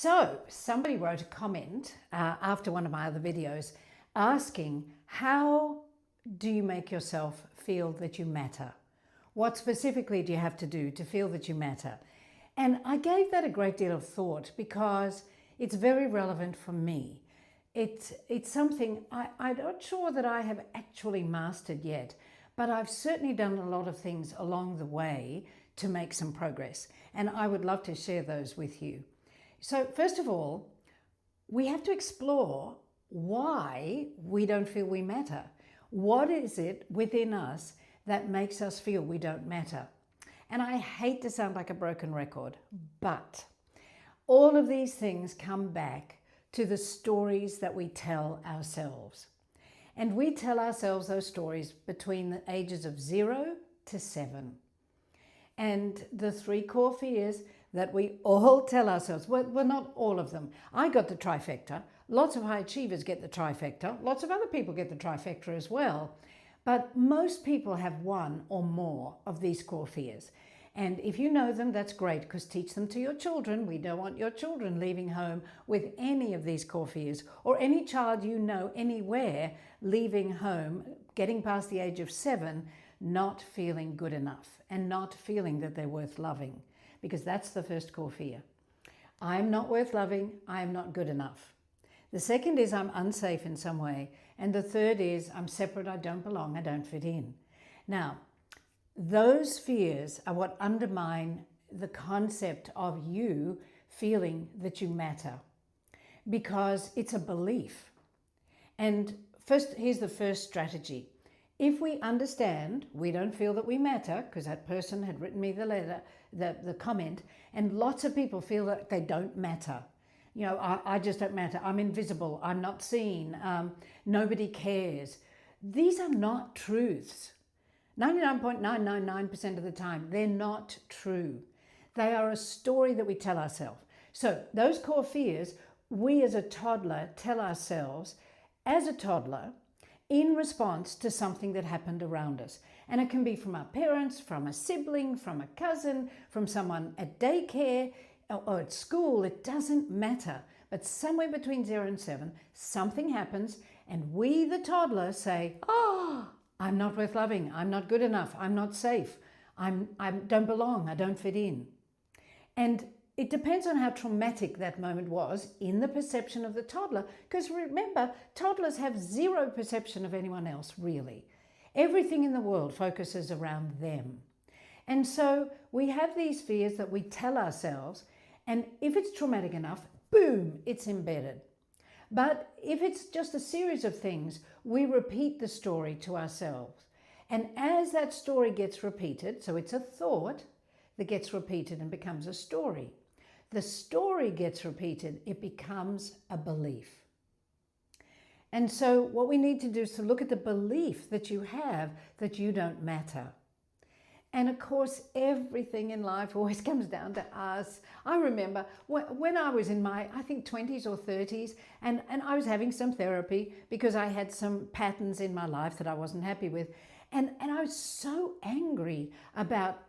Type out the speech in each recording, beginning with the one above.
So somebody wrote a comment after one of my other videos asking, how do you make yourself feel that you matter? What specifically do you have to do to feel that you matter? And I gave that a great deal of thought because it's very relevant for me. It's something I'm not sure that I have actually mastered yet, but I've certainly done a lot of things along the way to make some progress. And I would love to share those with you. So first of all, we have to explore why we don't feel we matter. What is it within us that makes us feel we don't matter? And I hate to sound like a broken record, but all of these things come back to the stories that we tell ourselves. And we tell ourselves those stories between the ages of 0 to 7. And the 3 core fears that we all tell ourselves, well, not all of them. I got the trifecta. Lots of high achievers get the trifecta. Lots of other people get the trifecta as well. But most people have one or more of these core fears. And if you know them, that's great, because teach them to your children. We don't want your children leaving home with any of these core fears, or any child you know anywhere leaving home, getting past the age of 7, not feeling good enough and not feeling that they're worth loving, because that's the first core fear. I'm not worth loving, I'm not good enough. The second is I'm unsafe in some way. And the third is I'm separate, I don't belong, I don't fit in. Now, those fears are what undermine the concept of you feeling that you matter, because it's a belief. And first, here's the first strategy. If we understand we don't feel that we matter, because that person had written me the letter, the comment, and lots of people feel that they don't matter. You know, I just don't matter. I'm invisible. I'm not seen. Nobody cares. These are not truths. 99.999% of the time, they're not true. They are a story that we tell ourselves. So those core fears, we as a toddler tell ourselves as a toddler in response to something that happened around us. And it can be from our parents, from a sibling, from a cousin, from someone at daycare, or at school. It doesn't matter. But somewhere between 0 and 7, something happens, and we, the toddler, say, oh, I'm not worth loving. I'm not good enough. I'm not safe. I don't belong. I don't fit in. And it depends on how traumatic that moment was in the perception of the toddler, because remember, toddlers have 0 perception of anyone else, really. Everything in the world focuses around them. And so we have these fears that we tell ourselves, and if it's traumatic enough, boom, it's embedded. But if it's just a series of things, we repeat the story to ourselves. And as that story gets repeated, so it's a thought that gets repeated and becomes a story. The story gets repeated, it becomes a belief. And so what we need to do is to look at the belief that you have that you don't matter. And of course, everything in life always comes down to us. I remember when I was in my, I think, 20s or 30s, and I was having some therapy because I had some patterns in my life that I wasn't happy with. And I was so angry about,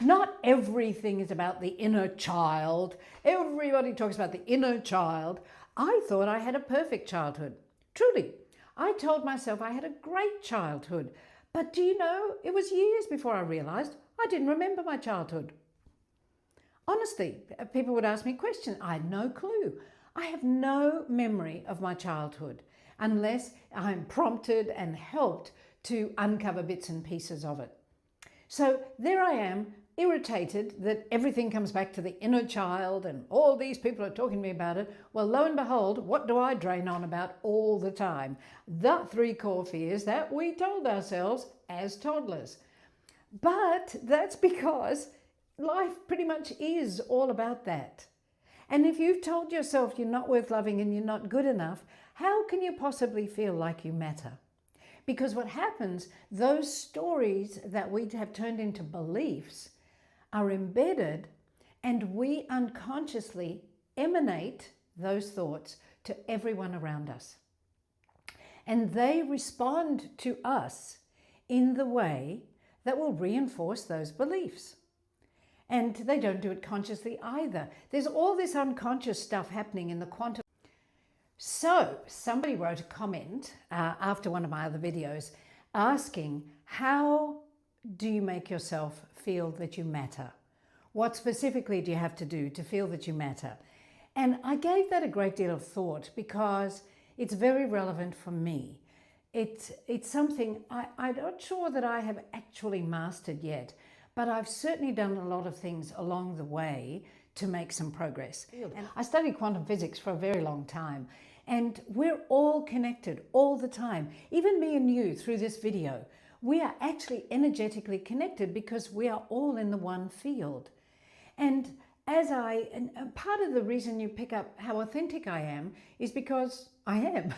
not everything is about the inner child. Everybody talks about the inner child. I thought I had a perfect childhood. Truly, I told myself I had a great childhood. But do you know, it was years before I realized I didn't remember my childhood. Honestly, people would ask me questions. I had no clue. I have no memory of my childhood unless I'm prompted and helped to uncover bits and pieces of it. So there I am, irritated that everything comes back to the inner child and all these people are talking to me about it. Well, lo and behold, what do I drain on about all the time? The 3 core fears that we told ourselves as toddlers. But that's because life pretty much is all about that. And if you've told yourself you're not worth loving and you're not good enough, how can you possibly feel like you matter? Because what happens, those stories that we have turned into beliefs are embedded, and we unconsciously emanate those thoughts to everyone around us. And they respond to us in the way that will reinforce those beliefs. And they don't do it consciously either. There's all this unconscious stuff happening in the quantum. So somebody wrote a comment after one of my other videos asking, how do you make yourself feel that you matter? What specifically do you have to do to feel that you matter? And I gave that a great deal of thought because it's very relevant for me. It's something I'm not sure that I have actually mastered yet, but I've certainly done a lot of things along the way to make some progress. And I studied quantum physics for a very long time, and we're all connected all the time. Even me and you through this video, we are actually energetically connected because we are all in the one field. And part of the reason you pick up how authentic I am is because I am.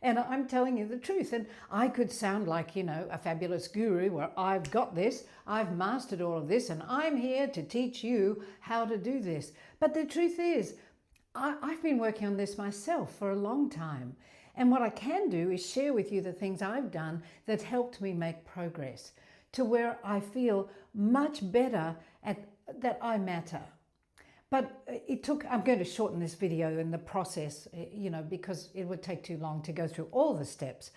And I'm telling you the truth. And I could sound like, you know, a fabulous guru where I've got this, I've mastered all of this, and I'm here to teach you how to do this. But the truth is, I've been working on this myself for a long time. And what I can do is share with you the things I've done that helped me make progress to where I feel much better at that I matter. But I'm going to shorten this video in the process, you know, because it would take too long to go through all the steps.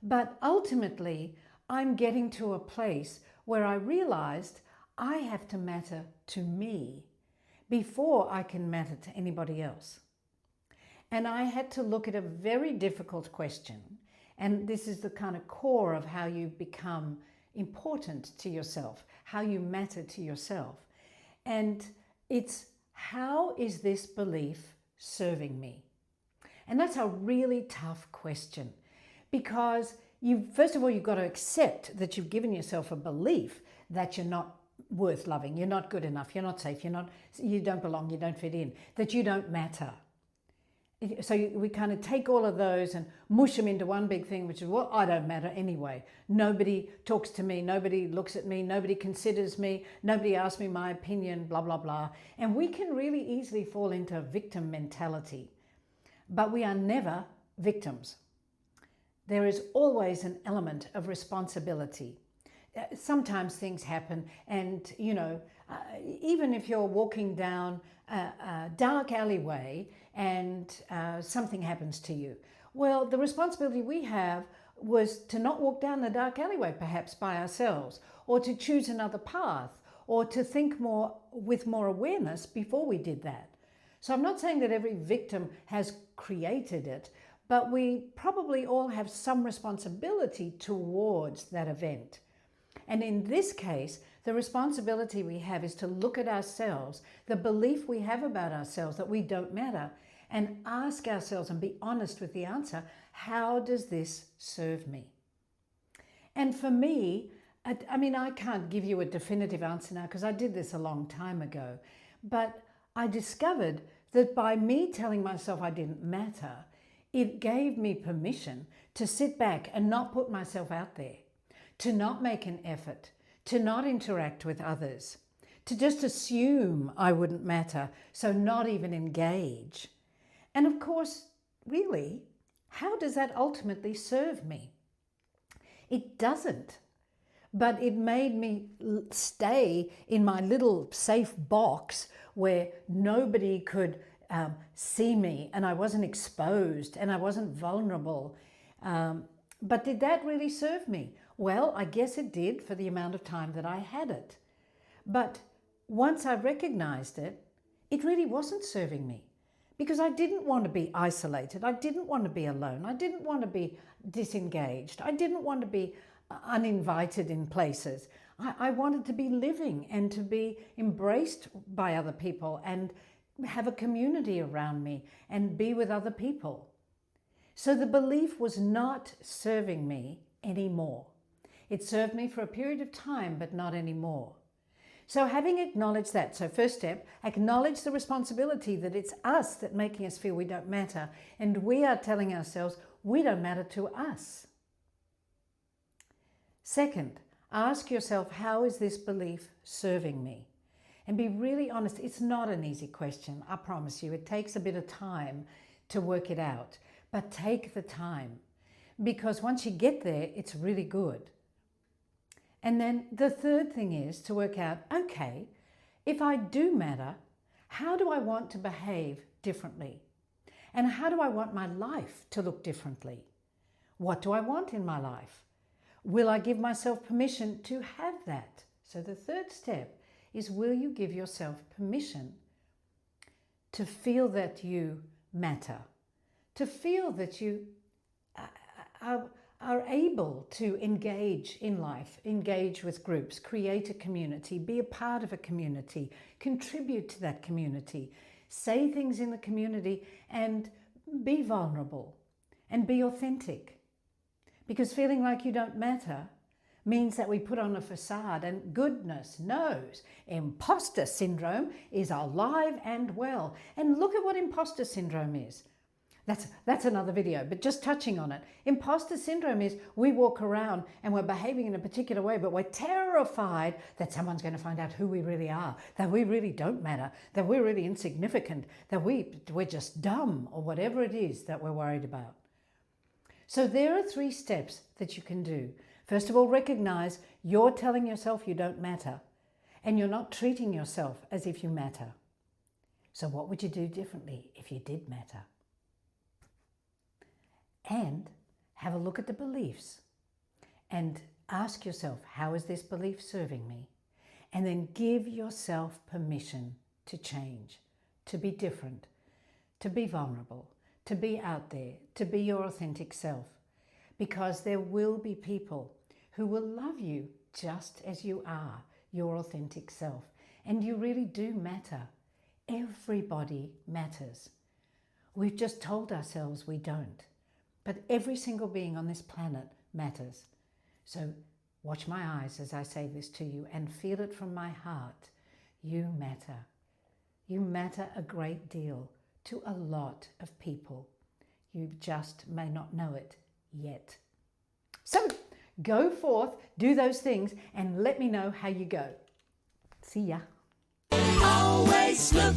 But ultimately, I'm getting to a place where I realized I have to matter to me before I can matter to anybody else. And I had to look at a very difficult question. And this is the kind of core of how you become important to yourself, how you matter to yourself. And it's, how is this belief serving me? And that's a really tough question because first of all, you've got to accept that you've given yourself a belief that you're not worth loving, you're not good enough, you're not safe, you don't belong, you don't fit in, that you don't matter. So we kind of take all of those and mush them into one big thing, which is, well, I don't matter anyway. Nobody talks to me, nobody looks at me, nobody considers me, nobody asks me my opinion, blah, blah, blah. And we can really easily fall into victim mentality, but we are never victims. There is always an element of responsibility. Sometimes things happen and, you know, even if you're walking down a dark alleyway and something happens to you, well, the responsibility we have was to not walk down the dark alleyway perhaps by ourselves, or to choose another path, or to think more with more awareness before we did that. So I'm not saying that every victim has created it, but we probably all have some responsibility towards that event. And in this case, the responsibility we have is to look at ourselves, the belief we have about ourselves that we don't matter, and ask ourselves and be honest with the answer, how does this serve me? And for me, I mean, I can't give you a definitive answer now because I did this a long time ago, but I discovered that by me telling myself I didn't matter, it gave me permission to sit back and not put myself out there, to not make an effort, to not interact with others, to just assume I wouldn't matter, so not even engage. And of course, really, how does that ultimately serve me? It doesn't. But it made me stay in my little safe box where nobody could see me and I wasn't exposed and I wasn't vulnerable. But did that really serve me? Well, I guess it did for the amount of time that I had it. But once I recognized it, it really wasn't serving me because I didn't want to be isolated. I didn't want to be alone. I didn't want to be disengaged. I didn't want to be uninvited in places. I wanted to be living and to be embraced by other people and have a community around me and be with other people. So the belief was not serving me anymore. It served me for a period of time, but not anymore. So having acknowledged that, so first step, acknowledge the responsibility that it's us that making us feel we don't matter, and we are telling ourselves we don't matter to us. Second, ask yourself, how is this belief serving me? And be really honest. It's not an easy question, I promise you. It takes a bit of time to work it out, but take the time because once you get there, it's really good. And then the third thing is to work out, okay, If I do matter, how do I want to behave differently? And how do I want my life to look differently? What do I want in my life? Will I give myself permission to have that? So the third step is, will you give yourself permission to feel that you matter, to feel that you are able to engage in life, engage with groups, create a community, be a part of a community, contribute to that community, say things in the community and be vulnerable and be authentic. Because feeling like you don't matter means that we put on a facade, and goodness knows imposter syndrome is alive and well. And look at what imposter syndrome is. That's another video, but just touching on it. Imposter syndrome is we walk around and we're behaving in a particular way, but we're terrified that someone's going to find out who we really are, that we really don't matter, that we're really insignificant, that we're just dumb, or whatever it is that we're worried about. So there are 3 steps that you can do. First of all, recognize you're telling yourself you don't matter, and you're not treating yourself as if you matter. So what would you do differently if you did matter? And have a look at the beliefs and ask yourself, how is this belief serving me? And then give yourself permission to change, to be different, to be vulnerable, to be out there, to be your authentic self. Because there will be people who will love you just as you are, your authentic self. And you really do matter. Everybody matters. We've just told ourselves we don't. But every single being on this planet matters. So watch my eyes as I say this to you and feel it from my heart. You matter. You matter a great deal to a lot of people. You just may not know it yet. So go forth, do those things, and let me know how you go. See ya. Always look